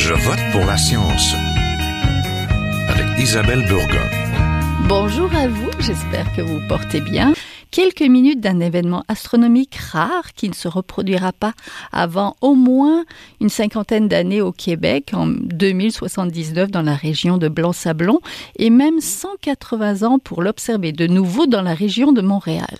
Je vote pour la science avec Isabelle Burgon. Bonjour à vous, j'espère que vous portez bien. Quelques minutes d'un événement astronomique rare qui ne se reproduira pas avant au moins une cinquantaine d'années au Québec, en 2079 dans la région de Blanc-Sablon, et même 180 ans pour l'observer de nouveau dans la région de Montréal.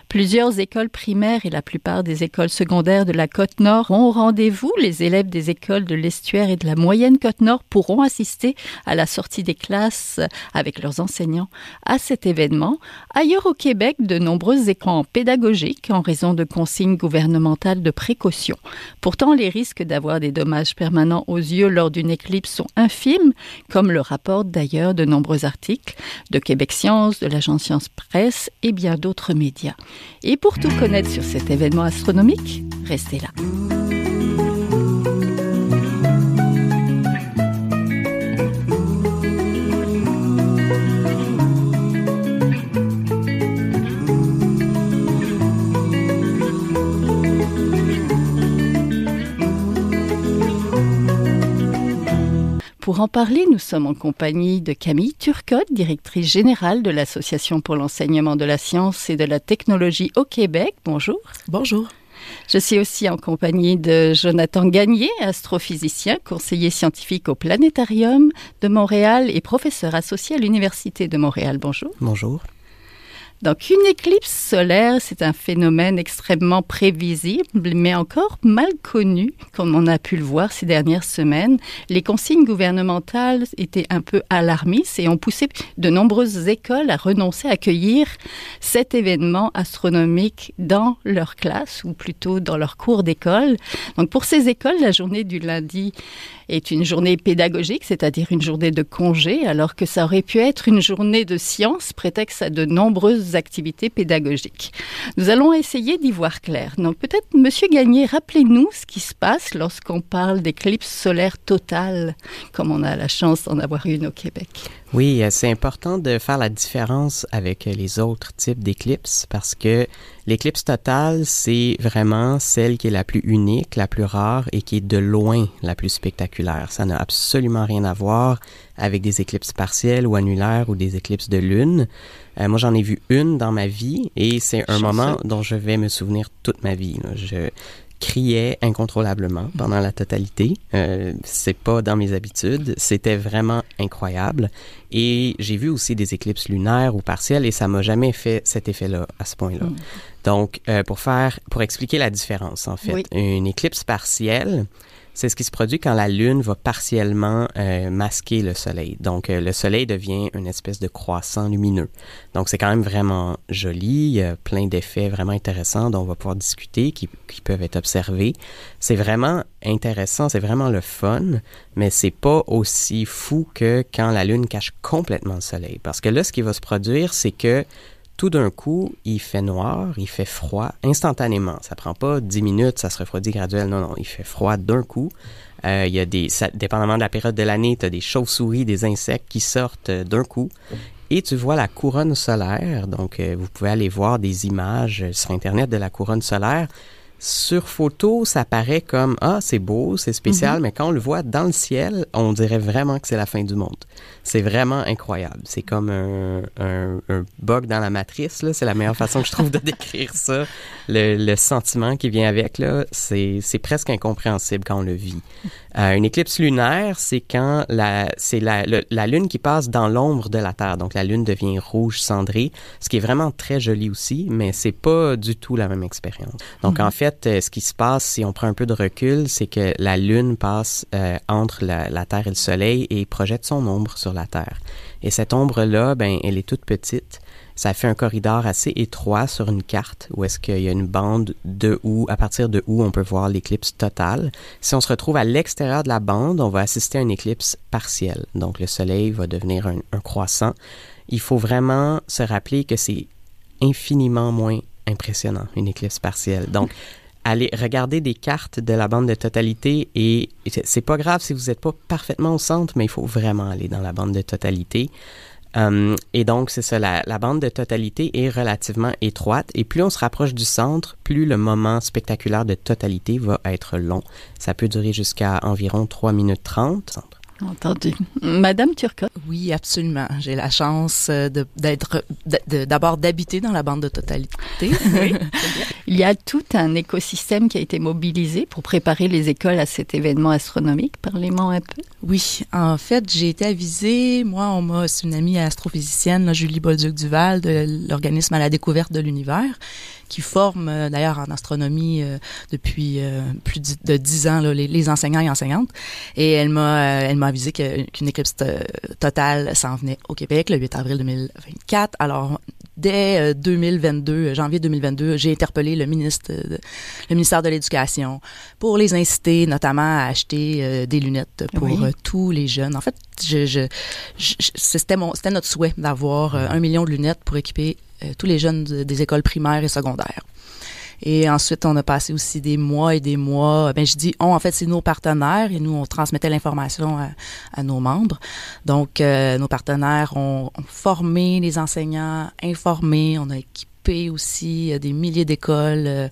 Plusieurs écoles primaires et la plupart des écoles secondaires de la Côte-Nord ont au rendez-vous. Les élèves des écoles de l'Estuaire et de la moyenne Côte-Nord pourront assister à la sortie des classes avec leurs enseignants à cet événement. Ailleurs au Québec, de nombreux écrans pédagogiques en raison de consignes gouvernementales de précaution. Pourtant, les risques d'avoir des dommages permanents aux yeux lors d'une éclipse sont infimes, comme le rapportent d'ailleurs de nombreux articles de Québec Science, de l'agence Science Presse et bien d'autres médias. Et pour tout connaître sur cet événement astronomique, restez là. Pour en parler, nous sommes en compagnie de Camille Turcotte, directrice générale de l'Association pour l'enseignement de la science et de la technologie au Québec. Bonjour. Bonjour. Je suis aussi en compagnie de Jonathan Gagné, astrophysicien, conseiller scientifique au Planétarium de Montréal et professeur associé à l'Université de Montréal. Bonjour. Bonjour. Donc, une éclipse solaire, c'est un phénomène extrêmement prévisible, mais encore mal connu, comme on a pu le voir ces dernières semaines. Les consignes gouvernementales étaient un peu alarmistes et ont poussé de nombreuses écoles à renoncer à accueillir cet événement astronomique dans leur classe, ou plutôt dans leur cours d'école. Donc, pour ces écoles, la journée du lundi est une journée pédagogique, c'est-à-dire une journée de congé, alors que ça aurait pu être une journée de science, prétexte à de nombreuses activités pédagogiques. Nous allons essayer d'y voir clair. Donc peut-être, Monsieur Gagné, rappelez-nous ce qui se passe lorsqu'on parle d'éclipse solaire totale, comme on a la chance d'en avoir une au Québec. Oui, c'est important de faire la différence avec les autres types d'éclipses parce que l'éclipse totale, c'est vraiment celle qui est la plus unique, la plus rare et qui est de loin la plus spectaculaire. Ça n'a absolument rien à voir avec des éclipses partielles ou annulaires ou des éclipses de lune. Moi, j'en ai vu une dans ma vie et c'est un moment dont je vais me souvenir toute ma vie. Je criais incontrôlablement pendant la totalité. C'est pas dans mes habitudes. C'était vraiment incroyable. Et j'ai vu aussi des éclipses lunaires ou partielles et ça m'a jamais fait cet effet-là à ce point-là. Donc, pour expliquer la différence, en fait, une éclipse partielle, c'est ce qui se produit quand la Lune va partiellement masquer le Soleil. Donc, le Soleil devient une espèce de croissant lumineux. Donc, c'est quand même vraiment joli. Il y a plein d'effets vraiment intéressants dont on va pouvoir discuter, qui peuvent être observés. C'est vraiment intéressant, c'est vraiment le fun, mais c'est pas aussi fou que quand la Lune cache complètement le Soleil. Parce que là, ce qui va se produire, c'est que tout d'un coup, il fait noir, il fait froid instantanément. Ça prend pas 10 minutes, ça se refroidit graduellement. Non, il fait froid d'un coup. Il y a dépendamment de la période de l'année, tu as des chauves-souris, des insectes qui sortent d'un coup. Et tu vois la couronne solaire. Donc, vous pouvez aller voir des images sur Internet de la couronne solaire. Sur photo, ça paraît comme « Ah, c'est beau, c'est spécial », mais quand on le voit dans le ciel, on dirait vraiment que c'est la fin du monde. C'est vraiment incroyable. C'est comme un bug dans la matrice, là. C'est la meilleure façon que je trouve de décrire ça. Le sentiment qui vient avec, là, c'est presque incompréhensible quand on le vit. Une éclipse lunaire, c'est quand la Lune qui passe dans l'ombre de la Terre. Donc, la Lune devient rouge cendrée, ce qui est vraiment très joli aussi, mais c'est pas du tout la même expérience. Donc, en fait, ce qui se passe, si on prend un peu de recul, c'est que la Lune passe entre la Terre et le Soleil et projette son ombre sur la Terre. Et cette ombre-là, elle est toute petite. Ça fait un corridor assez étroit sur une carte où est-ce qu'il y a une bande à partir de où on peut voir l'éclipse totale. Si on se retrouve à l'extérieur de la bande, on va assister à une éclipse partielle. Donc, le Soleil va devenir un croissant. Il faut vraiment se rappeler que c'est infiniment moins impressionnant, une éclipse partielle. Donc, allez regarder des cartes de la bande de totalité et c'est pas grave si vous n'êtes pas parfaitement au centre, mais il faut vraiment aller dans la bande de totalité. Et donc, c'est ça, la bande de totalité est relativement étroite. Et plus on se rapproche du centre, plus le moment spectaculaire de totalité va être long. Ça peut durer jusqu'à environ 3 minutes 30. Entendu. Madame Turcotte? Oui, absolument. J'ai la chance d'abord d'habiter dans la bande de totalité. Oui. Il y a tout un écosystème qui a été mobilisé pour préparer les écoles à cet événement astronomique. Parlez-moi un peu. Oui, en fait, j'ai été avisée. Moi, c'est une amie astrophysicienne, là, Julie Bolduc-Duval, de l'organisme à la découverte de l'univers, qui forme d'ailleurs en astronomie depuis plus de 10 ans là, les enseignants et enseignantes. Et elle m'a avisé qu'une éclipse totale s'en venait au Québec le 8 avril 2024. Alors, dès 2022, janvier 2022, j'ai interpellé le ministère de l'Éducation pour les inciter notamment à acheter des lunettes pour tous les jeunes. En fait, c'était notre souhait d'avoir 1 million de lunettes pour équiper tous les jeunes des écoles primaires et secondaires. Et ensuite, on a passé aussi des mois et des mois. Je dis on, en fait, c'est nos partenaires et nous, on transmettait l'information à nos membres. Donc, nos partenaires ont formé les enseignants, informé, on a équipé aussi des milliers d'écoles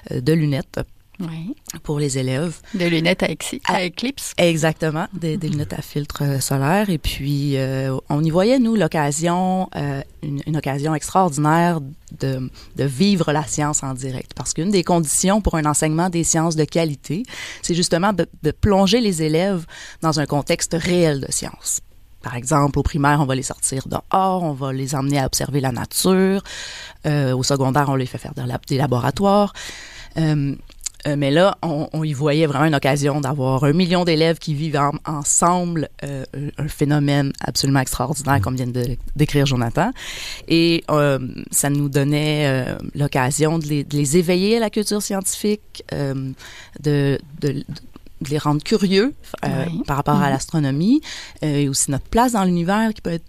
de lunettes. Oui. Pour les élèves. Des lunettes à éclipse. Exactement, des lunettes à filtre solaire. Et puis, on y voyait, nous, l'occasion, une occasion extraordinaire de vivre la science en direct. Parce qu'une des conditions pour un enseignement des sciences de qualité, c'est justement de plonger les élèves dans un contexte réel de science. Par exemple, au primaire, on va les sortir dehors, on va les emmener à observer la nature. Au secondaire, on les fait faire des laboratoires. Mais là, on y voyait vraiment une occasion d'avoir 1 million d'élèves qui vivent ensemble un phénomène absolument extraordinaire, comme vient de décrire Jonathan. Et ça nous donnait l'occasion de les éveiller à la culture scientifique, de les rendre curieux par rapport à l'astronomie, et aussi notre place dans l'univers qui peut être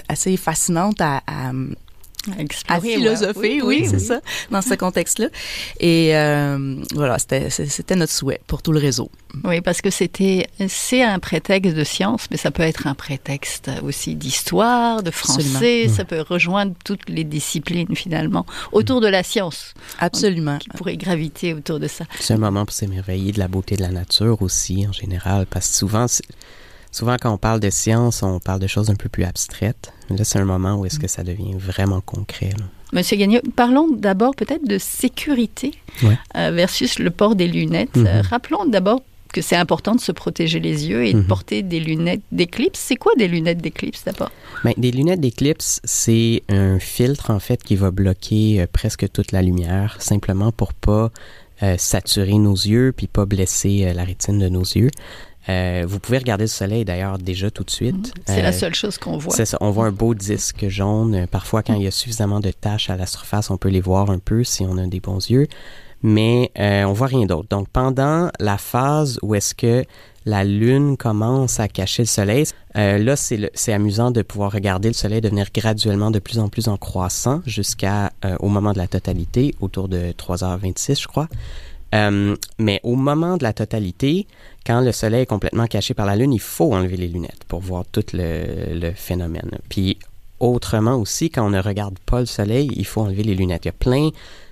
assez fascinante à philosopher, oui, c'est ça, dans ce contexte-là. Et voilà, c'était notre souhait pour tout le réseau. Oui, parce que c'est un prétexte de science, mais ça peut être un prétexte aussi d'histoire, de français, absolument. Ça peut rejoindre toutes les disciplines finalement, autour de la science. Absolument. Qui pourrait graviter autour de ça. C'est un moment pour s'émerveiller de la beauté de la nature aussi, en général, parce que souvent, quand on parle de science, on parle de choses un peu plus abstraites. Là, c'est un moment où est-ce que ça devient vraiment concret. Là. Monsieur Gagnon, parlons d'abord peut-être de sécurité versus le port des lunettes. Rappelons d'abord que c'est important de se protéger les yeux et de porter des lunettes d'éclipse. C'est quoi des lunettes d'éclipse d'abord? Des lunettes d'éclipse, c'est un filtre en fait qui va bloquer presque toute la lumière, simplement pour pas saturer nos yeux puis pas blesser la rétine de nos yeux. Vous pouvez regarder le soleil d'ailleurs déjà tout de suite. C'est la seule chose qu'on voit. C'est ça, on voit un beau disque jaune. Parfois, quand il y a suffisamment de taches à la surface, on peut les voir un peu si on a des bons yeux. Mais on voit rien d'autre. Donc, pendant la phase où est-ce que la Lune commence à cacher le soleil, là, c'est amusant de pouvoir regarder le soleil devenir graduellement de plus en plus en croissant jusqu'au moment de la totalité, autour de 3h26, je crois. Mais au moment de la totalité, quand le soleil est complètement caché par la Lune, il faut enlever les lunettes pour voir tout le phénomène. Puis autrement aussi, quand on ne regarde pas le soleil, il faut enlever les lunettes. Il y a plein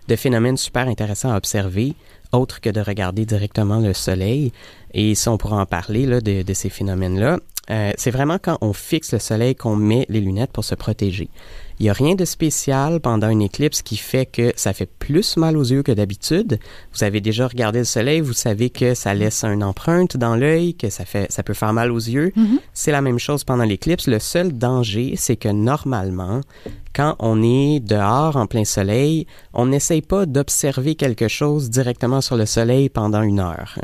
de phénomènes super intéressants à observer, autres que de regarder directement le soleil. Et ça, on pourra en parler là, de ces phénomènes-là. C'est vraiment quand on fixe le soleil qu'on met les lunettes pour se protéger. Il n'y a rien de spécial pendant une éclipse qui fait que ça fait plus mal aux yeux que d'habitude. Vous avez déjà regardé le soleil, vous savez que ça laisse une empreinte dans l'œil, que ça peut faire mal aux yeux. C'est la même chose pendant l'éclipse. Le seul danger, c'est que normalement, quand on est dehors en plein soleil, on n'essaye pas d'observer quelque chose directement sur le soleil pendant 1 heure.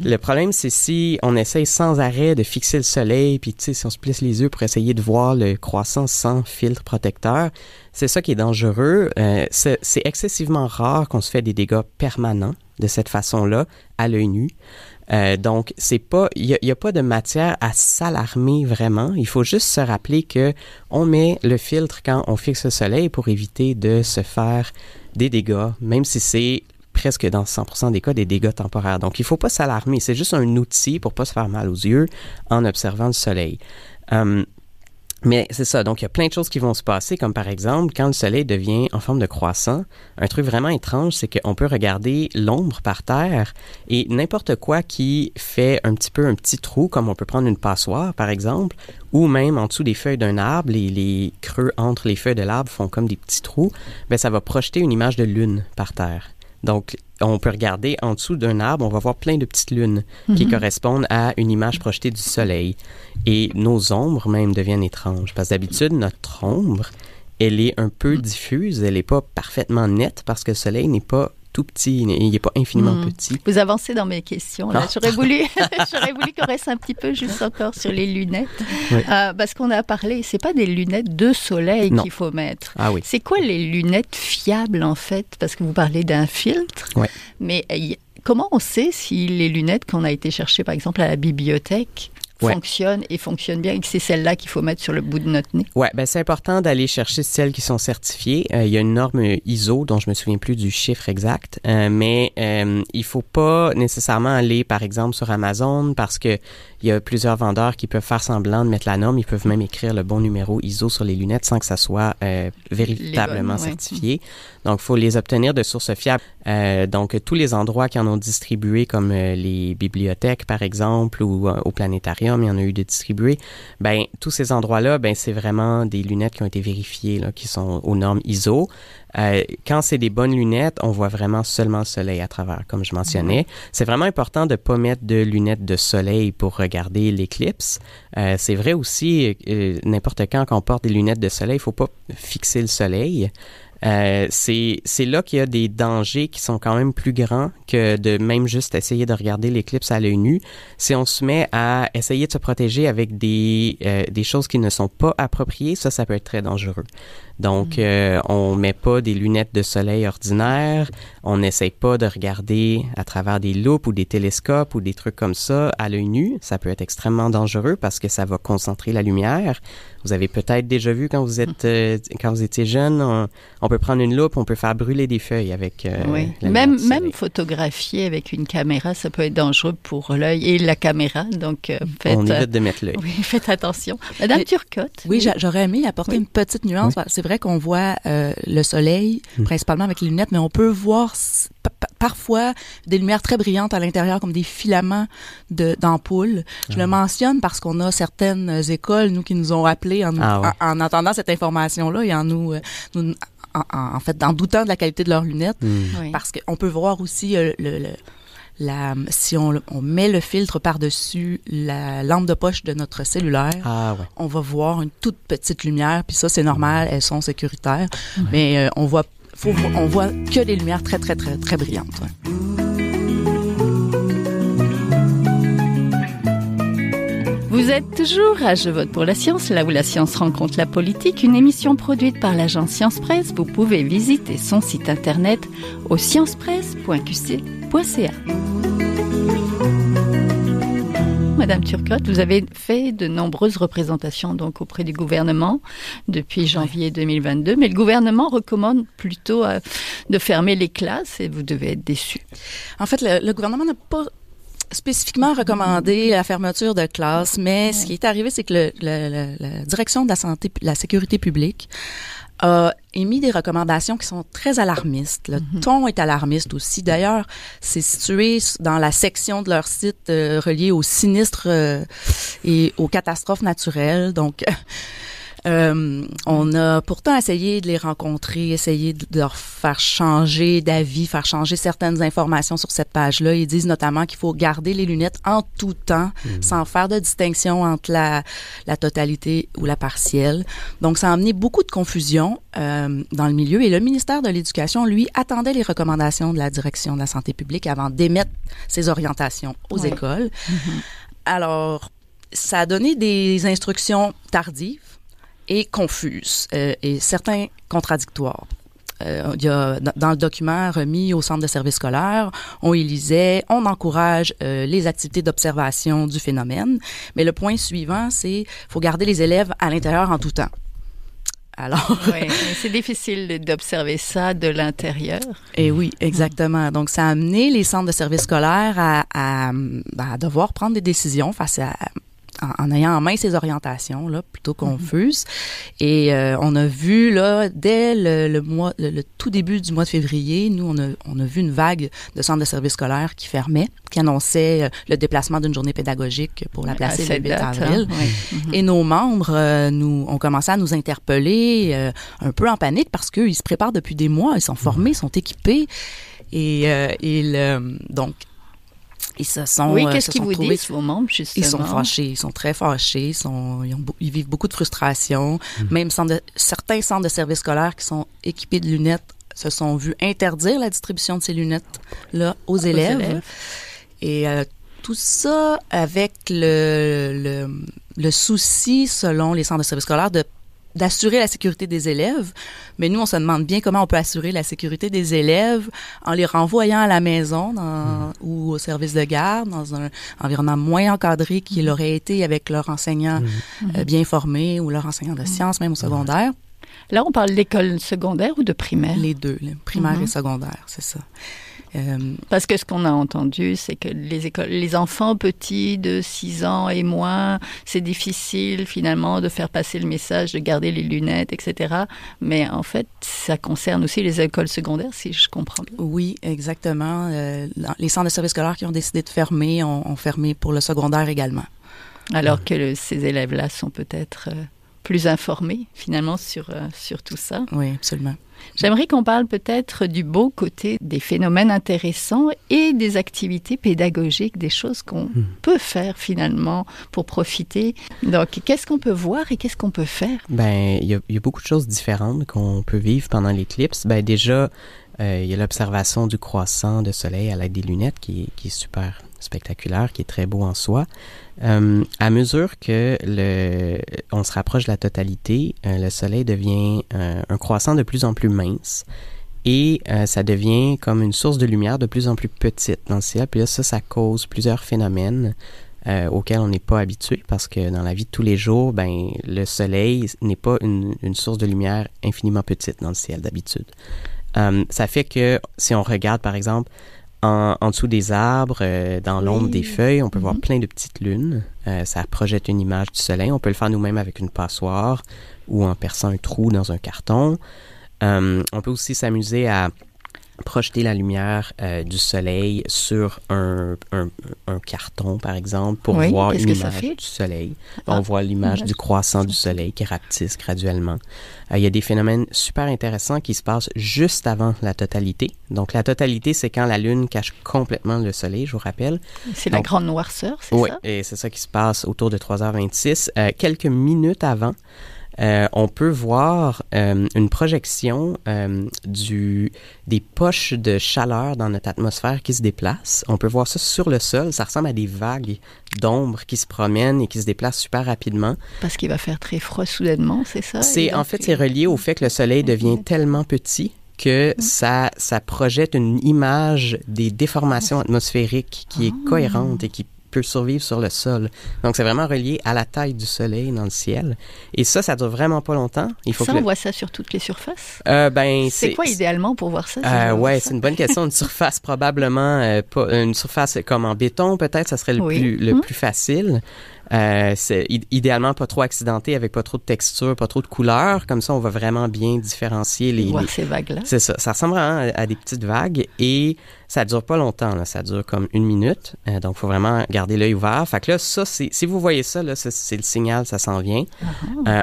Le problème, c'est si on essaye sans arrêt de fixer le soleil, puis si on se plisse les yeux pour essayer de voir le croissant sans filtre protecteur, c'est ça qui est dangereux. C'est excessivement rare qu'on se fait des dégâts permanents de cette façon-là, à l'œil nu. Donc, il y a pas de matière à s'alarmer vraiment. Il faut juste se rappeler que on met le filtre quand on fixe le soleil pour éviter de se faire des dégâts, même si c'est presque dans 100% des cas des dégâts temporaires. Donc, il faut pas s'alarmer. C'est juste un outil pour pas se faire mal aux yeux en observant le soleil. Mais c'est ça, donc il y a plein de choses qui vont se passer, comme par exemple, quand le soleil devient en forme de croissant, un truc vraiment étrange, c'est qu'on peut regarder l'ombre par terre et n'importe quoi qui fait un petit trou, comme on peut prendre une passoire, par exemple, ou même en dessous des feuilles d'un arbre, les creux entre les feuilles de l'arbre font comme des petits trous, bien ça va projeter une image de lune par terre. Donc, on peut regarder en dessous d'un arbre, on va voir plein de petites lunes qui correspondent à une image projetée du soleil. Et nos ombres même deviennent étranges. Parce que d'habitude, notre ombre, elle est un peu diffuse, elle n'est pas parfaitement nette parce que le soleil n'est pas tout petit, il n'est pas infiniment petit. Vous avancez dans mes questions. Là. J'aurais voulu qu'on reste un petit peu juste encore sur les lunettes. Oui. Parce qu'on a parlé, c'est pas des lunettes de soleil qu'il faut mettre. Ah oui. C'est quoi les lunettes fiables, en fait? Parce que vous parlez d'un filtre. Oui. Mais comment on sait si les lunettes qu'on a été chercher, par exemple, à la bibliothèque, fonctionnent bien et que c'est celles-là qu'il faut mettre sur le bout de notre nez? Oui, bien c'est important d'aller chercher celles qui sont certifiées. Il y a une norme ISO dont je me souviens plus du chiffre exact, mais il faut pas nécessairement aller, par exemple, sur Amazon parce que il y a plusieurs vendeurs qui peuvent faire semblant de mettre la norme. Ils peuvent même écrire le bon numéro ISO sur les lunettes sans que ça soit véritablement certifié. Donc, il faut les obtenir de sources fiables. Donc, tous les endroits qui en ont distribué, comme les bibliothèques, par exemple, ou au planétarium, il y en a eu de distribués. Ben, tous ces endroits-là, ben, c'est vraiment des lunettes qui ont été vérifiées, là, qui sont aux normes ISO. Quand c'est des bonnes lunettes, on voit vraiment seulement le soleil à travers, comme je mentionnais. C'est vraiment important de ne pas mettre de lunettes de soleil pour regarder l'éclipse. C'est vrai aussi, n'importe quand on porte des lunettes de soleil, il ne faut pas fixer le soleil. C'est là qu'il y a des dangers qui sont quand même plus grands que de même juste essayer de regarder l'éclipse à l'œil nu. Si on se met à essayer de se protéger avec des choses qui ne sont pas appropriées, ça peut être très dangereux. Donc, on met pas des lunettes de soleil ordinaires, on n'essaye pas de regarder à travers des loupes ou des télescopes ou des trucs comme ça à l'œil nu. Ça peut être extrêmement dangereux parce que ça va concentrer la lumière. Vous avez peut-être déjà vu quand vous étiez jeune, on peut prendre une loupe, on peut faire brûler des feuilles avec la même photographier avec une caméra, ça peut être dangereux pour l'œil et la caméra. Donc, on évite de mettre l'œil. Oui, faites attention. Madame Turcotte. Oui, j'aurais aimé apporter une petite nuance. Oui. C'est vrai qu'on voit le soleil, principalement avec les lunettes, mais on peut voir parfois des lumières très brillantes à l'intérieur, comme des filaments d'ampoules. Je le mentionne parce qu'on a certaines écoles, nous, qui nous ont appelés en entendant cette information-là et en fait, en doutant de la qualité de leurs lunettes, parce qu'on peut voir aussi si on met le filtre par-dessus la lampe de poche de notre cellulaire, on va voir une toute petite lumière, puis ça, c'est normal, elles sont sécuritaires, mais on voit que des lumières très, très, très, très brillantes. Ouais. Vous êtes toujours à Je vote pour la science, là où la science rencontre la politique, une émission produite par l'agence Science Presse. Vous pouvez visiter son site internet au sciencepresse.qc.ca. Madame Turcotte, vous avez fait de nombreuses représentations donc auprès du gouvernement depuis janvier 2022, mais le gouvernement recommande plutôt de fermer les classes et vous devez être déçue. En fait, le gouvernement n'a pas spécifiquement recommandé la fermeture de classes, mais ce qui est arrivé, c'est que la direction de la santé, la sécurité publique a émis des recommandations qui sont très alarmistes. Le ton est alarmiste aussi. D'ailleurs, c'est situé dans la section de leur site reliée aux sinistres et aux catastrophes naturelles. Donc, on a pourtant essayé de les rencontrer, essayé de leur faire changer d'avis, faire changer certaines informations sur cette page-là. Ils disent notamment qu'il faut garder les lunettes en tout temps, sans faire de distinction entre la totalité ou la partielle. Donc, ça a amené beaucoup de confusion dans le milieu. Et le ministère de l'Éducation, lui, attendait les recommandations de la direction de la santé publique avant d'émettre ses orientations aux écoles. Alors, ça a donné des instructions tardives et confuses et certains contradictoires. Il y a, dans le document remis au centre de services scolaires, on y lisait « On encourage les activités d'observation du phénomène », mais le point suivant, c'est « Il faut garder les élèves à l'intérieur en tout temps ». Alors, oui, c'est difficile d'observer ça de l'intérieur. Et oui, exactement. Donc, ça a amené les centres de services scolaires à devoir prendre des décisions face à en ayant en main ces orientations là plutôt confuses. Et on a vu là dès le tout début du mois de février, nous on a vu une vague de centres de services scolaires qui fermaient, qui annonçaient le déplacement d'une journée pédagogique pour la placer le 8 avril. Et nos membres ont commencé à nous interpeller un peu en panique parce qu'ils se préparent depuis des mois, ils sont formés, ils sont équipés donc ils se sont oui, qu'est-ce qu'ils vous disent, vos membres, justement? Ils sont fâchés, ils sont très fâchés, ils vivent beaucoup de frustration. Même certains centres de services scolaires qui sont équipés de lunettes se sont vus interdire la distribution de ces lunettes-là aux élèves. Et tout ça avec le souci, selon les centres de services scolaires, d'assurer la sécurité des élèves. Mais nous, on se demande bien comment on peut assurer la sécurité des élèves en les renvoyant à la maison ou au service de garde, dans un environnement moins encadré qu'il aurait été avec leur enseignant bien formé ou leur enseignant de sciences, même au secondaire. Là, on parle d'école secondaire ou de primaire? Les deux, primaire et secondaire, c'est ça. Parce que ce qu'on a entendu, c'est que les enfants petits de 6 ans et moins, c'est difficile finalement de faire passer le message, de garder les lunettes, etc. Mais en fait, ça concerne aussi les écoles secondaires, si je comprends bien. Oui, exactement. Les centres de services scolaires qui ont décidé de fermer ont fermé pour le secondaire également. Alors que ces élèves-là sont peut-être plus informés finalement sur tout ça. Oui, absolument. J'aimerais qu'on parle peut-être du beau côté des phénomènes intéressants et des activités pédagogiques, des choses qu'on peut faire finalement pour profiter. Donc, qu'est-ce qu'on peut voir et qu'est-ce qu'on peut faire? Ben, il y a beaucoup de choses différentes qu'on peut vivre pendant l'éclipse. Ben, déjà, il y a l'observation du croissant de soleil à l'aide des lunettes qui est super spectaculaire, qui est très beau en soi. À mesure que on se rapproche de la totalité, le soleil devient un croissant de plus en plus mince et ça devient comme une source de lumière de plus en plus petite dans le ciel. Puis là, ça cause plusieurs phénomènes auxquels on n'est pas habitué parce que dans la vie de tous les jours, ben le soleil n'est pas une source de lumière infiniment petite dans le ciel d'habitude. Ça fait que si on regarde, par exemple, en dessous des arbres, dans l'ombre des feuilles, on peut voir plein de petites lunes. Ça projette une image du soleil. On peut le faire nous-mêmes avec une passoire ou en perçant un trou dans un carton. On peut aussi s'amuser à projeter la lumière du soleil sur un carton, par exemple, pour voir une image du soleil. On voit l'image du croissant du soleil qui rapetisse graduellement. Il y a des phénomènes super intéressants qui se passent juste avant la totalité. Donc, la totalité, c'est quand la Lune cache complètement le soleil, je vous rappelle. C'est la grande noirceur, c'est ça? Oui, et c'est ça qui se passe autour de 3h26. Quelques minutes avant, on peut voir une projection des poches de chaleur dans notre atmosphère qui se déplacent. On peut voir ça sur le sol. Ça ressemble à des vagues d'ombre qui se promènent et qui se déplacent super rapidement. Parce qu'il va faire très froid soudainement, c'est ça? En fait, c'est relié au fait que le soleil devient tellement petit que ça projette une image des déformations atmosphériques qui est cohérente et qui peut survivre sur le sol. Donc, c'est vraiment relié à la taille du soleil dans le ciel. Et ça dure vraiment pas longtemps. On voit ça sur toutes les surfaces? C'est quoi idéalement pour voir ça? C'est une bonne question. Une surface probablement, pas une surface comme en béton, peut-être, ça serait le plus facile. C'est idéalement pas trop accidenté, avec pas trop de texture, pas trop de couleurs. Comme ça, on va vraiment bien différencier voir ces vagues-là. C'est ça. Ça ressemble vraiment à des petites vagues et ça dure pas longtemps. Là. Ça dure comme 1 minute. Donc, il faut vraiment garder l'œil ouvert. Fait que là, ça, si vous voyez ça, là, c'est le signal, ça s'en vient.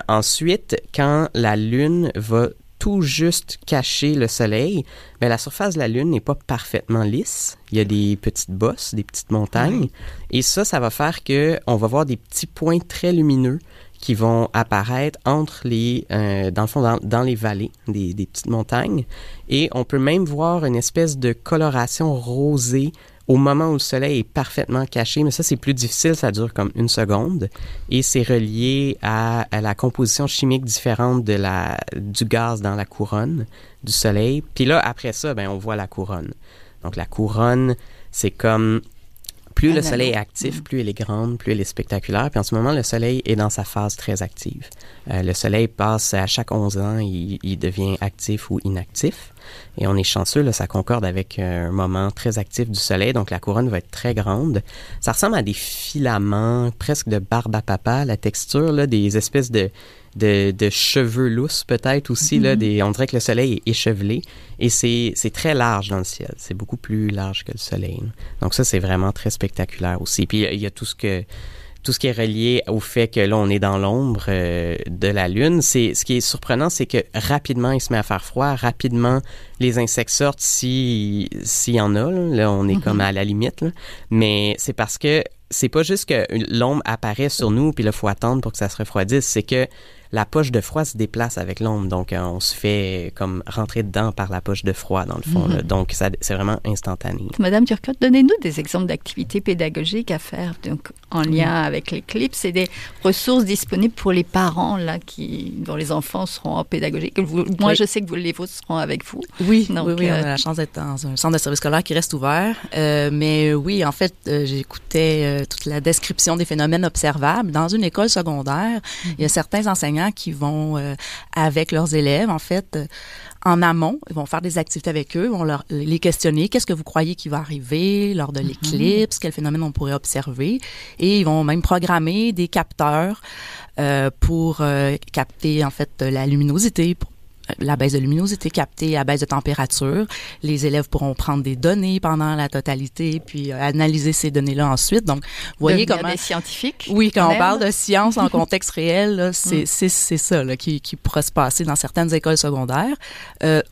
Ensuite, quand la Lune va tout juste cacher le soleil, bien, la surface de la Lune n'est pas parfaitement lisse. Il y a des petites bosses, des petites montagnes. Et ça va faire qu'on va voir des petits points très lumineux qui vont apparaître entre dans le fond, dans les vallées des petites montagnes. Et on peut même voir une espèce de coloration rosée au moment où le soleil est parfaitement caché, mais ça, c'est plus difficile, ça dure comme 1 seconde, et c'est relié à la composition chimique différente du gaz dans la couronne du soleil. Puis là, après ça, ben, on voit la couronne. Donc, la couronne, c'est comme Plus le soleil est actif, plus elle est grande, plus elle est spectaculaire. Puis en ce moment, le soleil est dans sa phase très active. Le soleil passe à chaque 11 ans, il devient actif ou inactif. Et on est chanceux, là, ça concorde avec un moment très actif du soleil. Donc la couronne va être très grande. Ça ressemble à des filaments, presque de barbe à papa, la texture, là, des espèces de cheveux lousses peut-être aussi. Là, on dirait que le soleil est échevelé. Et c'est très large dans le ciel. C'est beaucoup plus large que le soleil. Là. Donc ça, c'est vraiment très spectaculaire aussi. Puis il y a tout ce qui est relié au fait que là, on est dans l'ombre de la Lune. Ce qui est surprenant, c'est que rapidement, il se met à faire froid. Rapidement, les insectes sortent s'il y en a. Là, on est comme à la limite. Là. Mais c'est parce que c'est pas juste que l'ombre apparaît sur nous puis là, il faut attendre pour que ça se refroidisse. C'est que la poche de froid se déplace avec l'ombre. Donc, on se fait comme rentrer dedans par la poche de froid, dans le fond. Là. Donc, c'est vraiment instantané. Madame Turcotte, donnez-nous des exemples d'activités pédagogiques à faire donc, en lien avec l'éclipse et des ressources disponibles pour les parents là, dont les enfants seront en pédagogie. Moi, je sais que les vôtres seront avec vous. Oui, donc, oui, on a la chance d'être dans un centre de service scolaire qui reste ouvert. Mais oui, en fait, j'écoutais toute la description des phénomènes observables. Dans une école secondaire, il y a certains enseignants qui vont, avec leurs élèves, en fait, en amont, ils vont faire des activités avec eux, vont les questionner. Qu'est-ce que vous croyez qui va arriver lors de l'éclipse? Quel phénomène on pourrait observer? Et ils vont même programmer des capteurs pour capter, en fait, la luminosité, la baisse de luminosité, capter la baisse de température. Les élèves pourront prendre des données pendant la totalité puis analyser ces données-là ensuite. Donc, vous voyez comment des scientifiques. Oui, quand on parle de science en contexte réel, là, c'est ça là, qui pourrait se passer dans certaines écoles secondaires.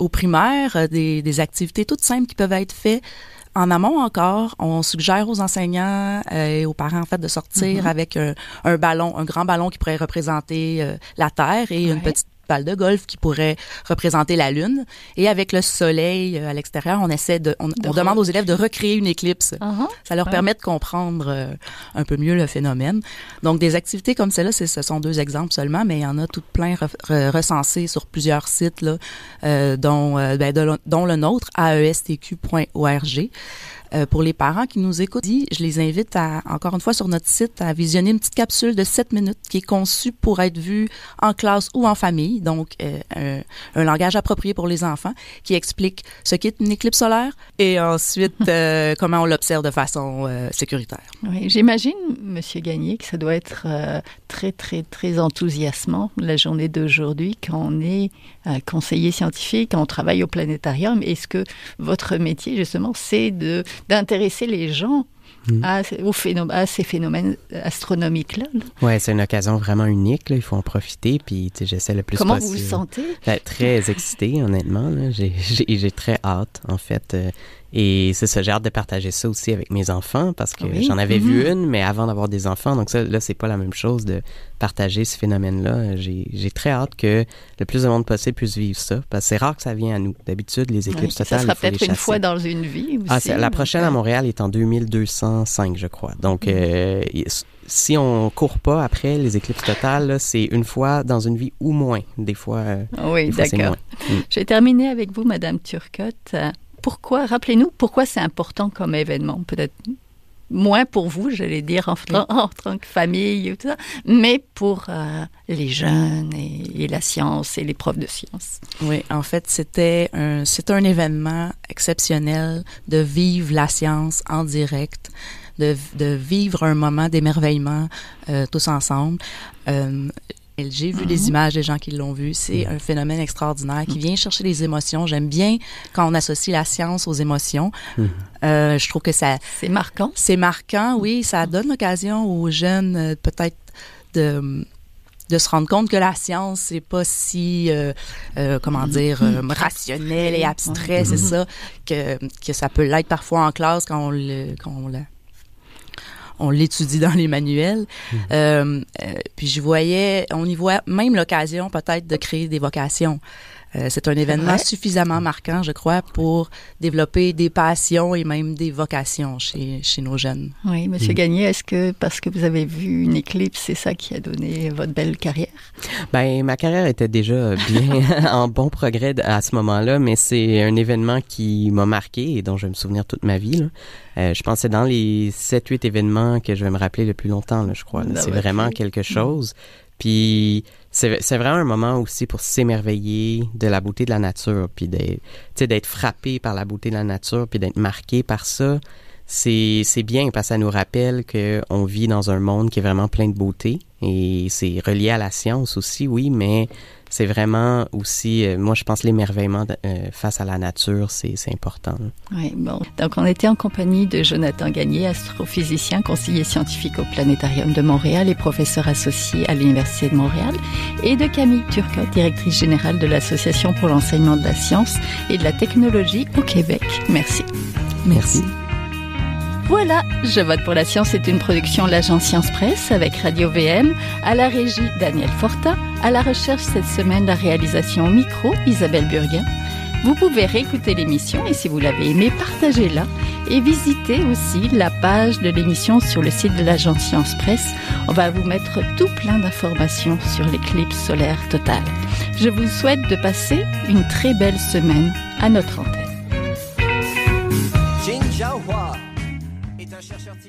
Au primaire, des activités toutes simples qui peuvent être faites. En amont encore, on suggère aux enseignants et aux parents en fait de sortir avec un ballon, un grand ballon qui pourrait représenter la Terre et une petite balle de golf qui pourrait représenter la Lune. Et avec le soleil à l'extérieur, on demande aux élèves de recréer une éclipse. Ça leur permet de comprendre un peu mieux le phénomène. Donc, des activités comme celle-là, ce sont 2 exemples seulement, mais il y en a tout plein recensés sur plusieurs sites, là, dont le nôtre, aestq.org. Pour les parents qui nous écoutent, je les invite encore une fois sur notre site à visionner une petite capsule de 7 minutes qui est conçue pour être vue en classe ou en famille, donc un langage approprié pour les enfants qui explique ce qu'est une éclipse solaire et ensuite comment on l'observe de façon sécuritaire. Oui, j'imagine, Monsieur Gagné, que ça doit être très, très, très enthousiasmant la journée d'aujourd'hui quand on est conseiller scientifique, quand on travaille au planétarium. Est-ce que votre métier, justement, c'est d'intéresser les gens à ces phénomènes astronomiques-là? Oui, c'est une occasion vraiment unique. Là. Il faut en profiter. Puis j'essaie le plus possible. possible. Comment vous vous sentez? Très excitée, honnêtement. Là. J'ai très hâte, en fait. Et c'est ça, j'ai hâte de partager ça aussi avec mes enfants parce que j'en avais vu une, mais avant d'avoir des enfants. Donc ça, là, c'est pas la même chose de partager ce phénomène-là. J'ai très hâte que le plus de monde possible puisse vivre ça parce que c'est rare que ça vienne à nous. D'habitude, les éclipses totales, ça sera peut-être une fois dans une vie aussi. La prochaine à Montréal est en 2205, je crois. Donc, si on court pas après les éclipses totales, là, c'est une fois dans une vie ou moins. Des fois, c'est moins. Je vais terminer avec vous, Madame Turcotte. Rappelez-nous pourquoi c'est important comme événement, peut-être moins pour vous, j'allais dire, en tant que famille, tout ça, mais pour les jeunes et la science et les profs de sciences. Oui, en fait, c'est un événement exceptionnel de vivre la science en direct, de vivre un moment d'émerveillement tous ensemble. J'ai vu les images des gens qui l'ont vu. C'est un phénomène extraordinaire qui vient chercher les émotions. J'aime bien quand on associe la science aux émotions. Je trouve que ça... C'est marquant. C'est marquant, oui. Ça donne l'occasion aux jeunes peut-être de se rendre compte que la science, c'est pas si, rationnel et abstrait. C'est ça, que ça peut l'être parfois en classe quand on l'étudie dans les manuels. Puis on y voit même l'occasion peut-être de créer des vocations. C'est un événement suffisamment marquant, je crois, pour développer des passions et même des vocations chez nos jeunes. Oui, Monsieur Gagné, est-ce que parce que vous avez vu une éclipse, c'est ça qui a donné votre belle carrière? Ben, ma carrière était déjà bien en bon progrès à ce moment-là, mais c'est un événement qui m'a marqué et dont je vais me souvenir toute ma vie, là. Je pense que c'est dans les 7-8 événements que je vais me rappeler le plus longtemps, là, je crois. Là. C'est vraiment quelque chose. Puis c'est vraiment un moment aussi pour s'émerveiller de la beauté de la nature, puis d'être frappé par la beauté de la nature, puis d'être marqué par ça. C'est bien parce que ça nous rappelle qu'on vit dans un monde qui est vraiment plein de beauté et c'est relié à la science aussi, oui, mais c'est vraiment aussi, moi je pense l'émerveillement face à la nature, c'est important. Oui, bon. Donc on était en compagnie de Jonathan Gagné, astrophysicien, conseiller scientifique au Planétarium de Montréal et professeur associé à l'Université de Montréal, et de Camille Turcotte, directrice générale de l'Association pour l'enseignement de la science et de la technologie au Québec. Merci. Merci. Voilà, Je vote pour la science est une production de l'agence Science Presse avec Radio VM, à la régie Daniel Fortin, à la recherche cette semaine la réalisation au micro Isabelle Burguin. Vous pouvez réécouter l'émission et si vous l'avez aimée, partagez-la et visitez aussi la page de l'émission sur le site de l'agence Science Presse. On va vous mettre tout plein d'informations sur l'éclipse solaire totale. Je vous souhaite de passer une très belle semaine à notre antenne.